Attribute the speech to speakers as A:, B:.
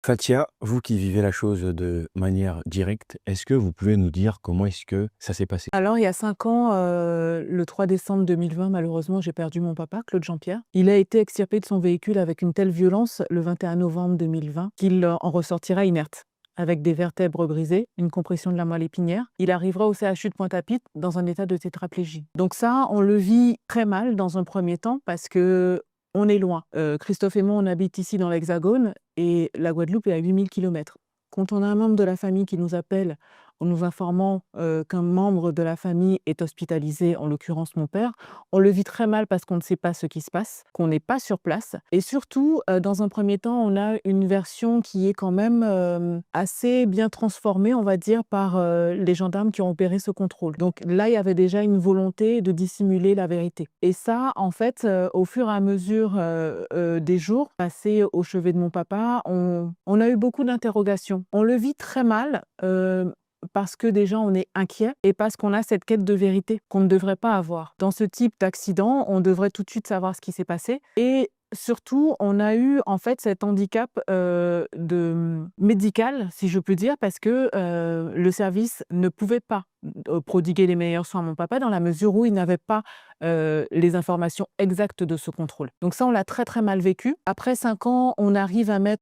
A: Fatia, vous qui vivez la chose de manière directe, est-ce que vous pouvez nous dire comment est-ce que ça s'est passé?
B: Alors, il y a 5 ans, le 3 décembre 2020, malheureusement, j'ai perdu mon papa, Claude Jean-Pierre. Il a été extirpé de son véhicule avec une telle violence le 21 novembre 2020 qu'il en ressortira inerte, avec des vertèbres brisées, une compression de la moelle épinière. Il arrivera au CHU de Pointe-à-Pitre dans un état de tétraplégie. Donc ça, on le vit très mal dans un premier temps parce que on est loin. Christophe et moi, on habite ici dans l'Hexagone et la Guadeloupe est à 8000 kilomètres. Quand on a un membre de la famille qui nous appelle en nous informant qu'un membre de la famille est hospitalisé, en l'occurrence mon père, on le vit très mal parce qu'on ne sait pas ce qui se passe, qu'on n'est pas sur place. Et surtout, dans un premier temps, on a une version qui est quand même assez bien transformée, on va dire, par les gendarmes qui ont opéré ce contrôle. Donc là, il y avait déjà une volonté de dissimuler la vérité. Et ça, en fait, au fur et à mesure des jours passés au chevet de mon papa, on a eu beaucoup d'interrogations. On le vit très mal. Parce que déjà on est inquiet et parce qu'on a cette quête de vérité qu'on ne devrait pas avoir. Dans ce type d'accident, on devrait tout de suite savoir ce qui s'est passé et surtout, on a eu en fait cet handicap, médical, si je peux dire, parce que, le service ne pouvait pas, prodiguer les meilleurs soins à mon papa dans la mesure où il n'avait pas, les informations exactes de ce contrôle. Donc ça, on l'a très, très mal vécu. Après 5 ans, on arrive à mettre